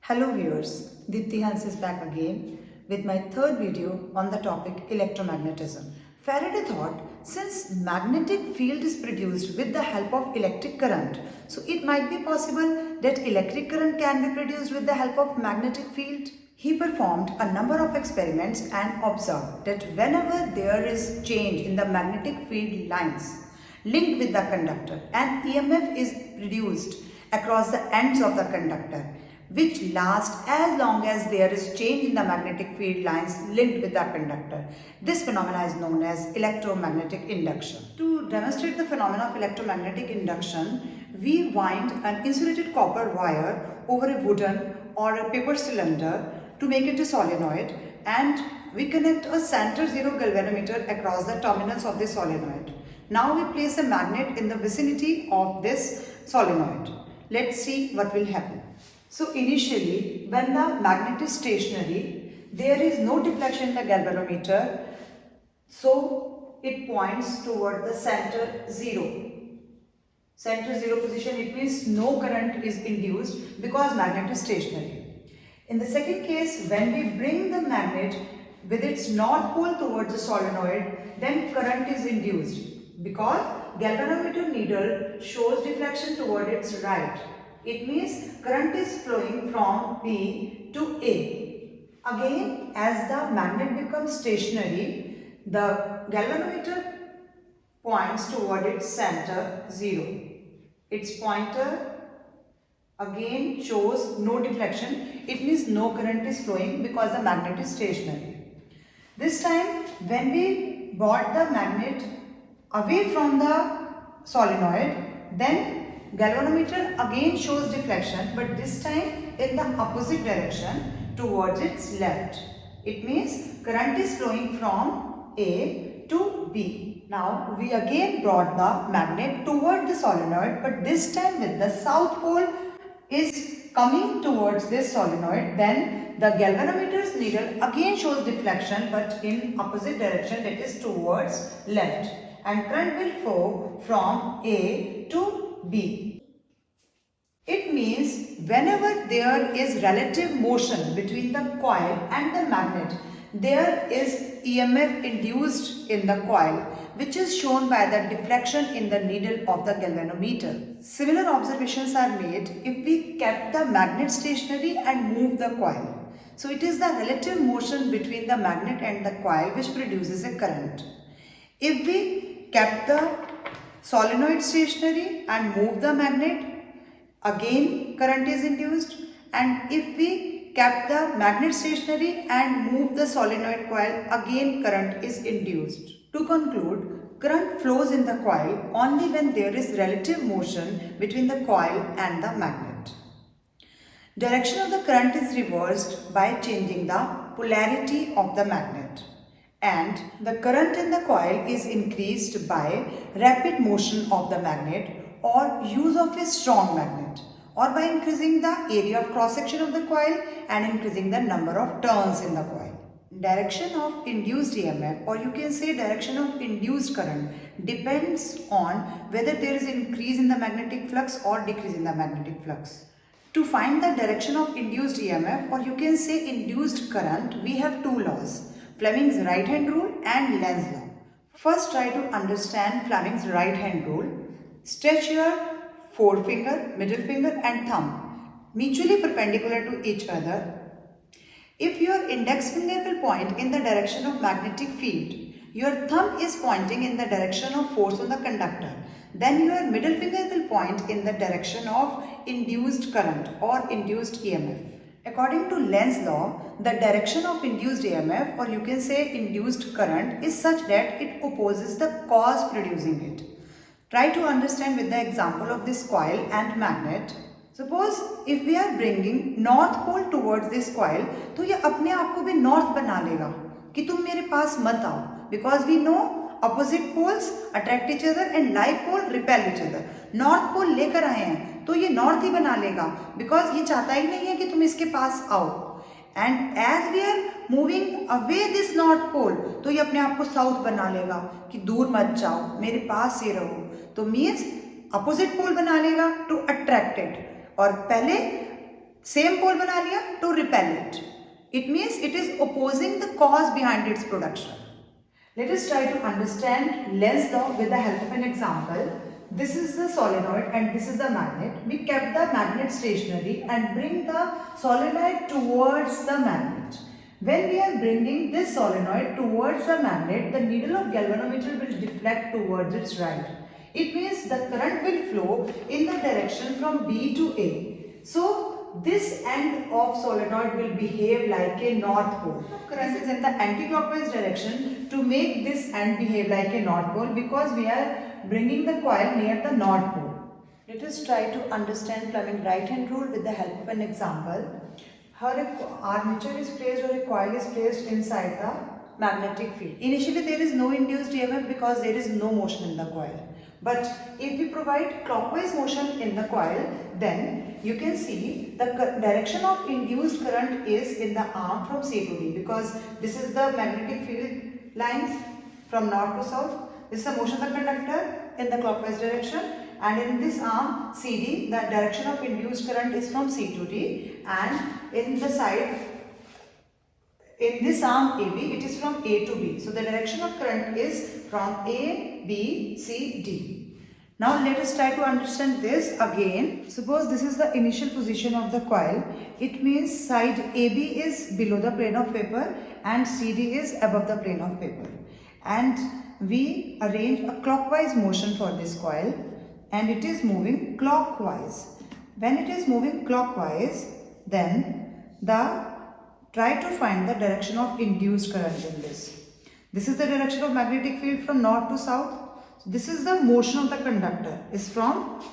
Hello viewers, Dipti Hans is back again with my third video on the topic electromagnetism. Faraday thought since magnetic field is produced with the help of electric current, so it might be possible that electric current can be produced with the help of magnetic field. He performed a number of experiments and observed that whenever there is change in the magnetic field lines linked with the conductor, an EMF is produced across the ends of the conductor, which lasts as long as there is change in the magnetic field lines linked with the conductor. This phenomena is known as electromagnetic induction. To demonstrate the phenomena of electromagnetic induction, we wind an insulated copper wire over a wooden or a paper cylinder to make it a solenoid, and we connect a center zero galvanometer across the terminals of this solenoid. Now we place a magnet in the vicinity of this solenoid. Let's see what will happen. So initially, when the magnet is stationary, there is no deflection in the galvanometer, so it points toward the center zero. Center zero position, it means no current is induced because magnet is stationary. In the second case, when we bring the magnet with its north pole towards the solenoid, then current is induced because galvanometer needle shows deflection toward its right. It means current is flowing from B to A. Again, as the magnet becomes stationary, the galvanometer points toward its center zero. Its pointer again shows no deflection. It means no current is flowing because the magnet is stationary. This time, when we brought the magnet away from the solenoid, then galvanometer again shows deflection, but this time in the opposite direction towards its left. It means current is flowing from A to B. Now we again brought the magnet toward the solenoid, but this time with the south pole is coming towards this solenoid. Then the galvanometer's needle again shows deflection, but in opposite direction, that is towards left, and current will flow from A to B. It means whenever there is relative motion between the coil and the magnet, there is EMF induced in the coil, which is shown by the deflection in the needle of the galvanometer. Similar observations are made if we kept the magnet stationary and move the coil. So it is the relative motion between the magnet and the coil which produces a current. If we kept the solenoid stationary and move the magnet, again current is induced, and if we kept the magnet stationary and move the solenoid coil, again current is induced. To conclude, current flows in the coil only when there is relative motion between the coil and the magnet. Direction of the current is reversed by changing the polarity of the magnet, and the current in the coil is increased by rapid motion of the magnet or use of a strong magnet, or by increasing the area of cross section of the coil and increasing the number of turns in the coil. Direction of induced EMF, or you can say direction of induced current, depends on whether there is increase in the magnetic flux or decrease in the magnetic flux. To find the direction of induced EMF, or you can say induced current, we have two laws: Fleming's right hand rule and Lenz's law. First, try to understand Fleming's right hand rule. Stretch your forefinger, middle finger and thumb mutually perpendicular to each other. If your index finger will point in the direction of magnetic field, your thumb is pointing in the direction of force on the conductor, then your middle finger will point in the direction of induced current or induced EMF. According to Lenz's law, the direction of induced EMF, or you can say induced current, is such that it opposes the cause producing it. Try to understand with the example of this coil and magnet. Suppose if we are bringing north pole towards this coil, तो ये अपने आप को भी north बना लेगा कि तुम मेरे पास मत आओ, because we know opposite poles attract each other and like pole repel each other. North pole लेकर आए हैं तो ये north ही बना लेगा, because ये चाहता ही नहीं है कि तुम इसके पास आओ. And as we are moving away this north pole, तो ये अपने आप को south बना लेगा कि दूर मत जाओ, मेरे पास ही रहो. तो means opposite pole बना लेगा to attract it. और पहले Same pole बना लिया to repel it. It means it is opposing the cause behind its production. Let us try to understand Lenz's law with the help of an example. This is the solenoid and this is the magnet. We kept the magnet stationary and bring the solenoid towards the magnet. When we are bringing this solenoid towards the magnet, the needle of galvanometer will deflect towards its right. It means the current will flow in the direction from B to A. So, this end of solenoid will behave like a north pole. Current is in the anti-clockwise direction to make this end behave like a north pole because we are bringing the coil near the north pole. Let us try to understand Fleming's right hand rule with the help of an example. Here a armature is placed or a coil is placed inside the magnetic field. Initially there is no induced EMF because there is no motion in the coil. But if we provide clockwise motion in the coil, then you can see the direction of induced current is in the arm from C to D because this is the magnetic field lines from north to south. This is the motion of the conductor in the clockwise direction, and in this arm CD the direction of induced current is from C to D, and in the side in this arm AB it is from A to B. So the direction of current is from A, B, C, D. Now let us try to understand this again. Suppose this is the initial position of the coil. It means side AB is below the plane of paper and CD is above the plane of paper. And we arrange a clockwise motion for this coil and it is moving clockwise. When it is moving clockwise, then try to find the direction of induced current in this. This is the direction of magnetic field from north to south. This is the motion of the conductor is from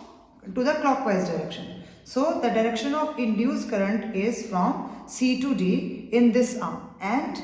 to the clockwise direction. So the direction of induced current is from C to D in this arm, and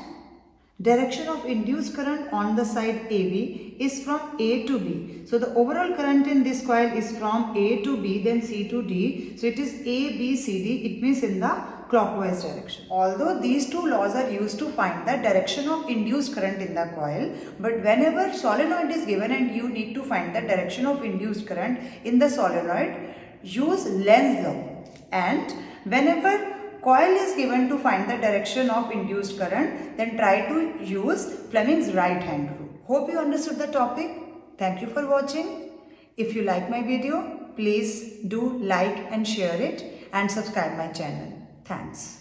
direction of induced current on the side AB is from A to B. So the overall current in this coil is from A to B, then C to D. So it is A, B, C, D. It means in the clockwise direction. Although these two laws are used to find the direction of induced current in the coil, but whenever solenoid is given and you need to find the direction of induced current in the solenoid, use Lenz's law. And whenever coil is given to find the direction of induced current, then try to use Fleming's right hand rule. Hope you understood the topic. Thank you for watching. If you like my video, please do like and share it and subscribe my channel. Thanks.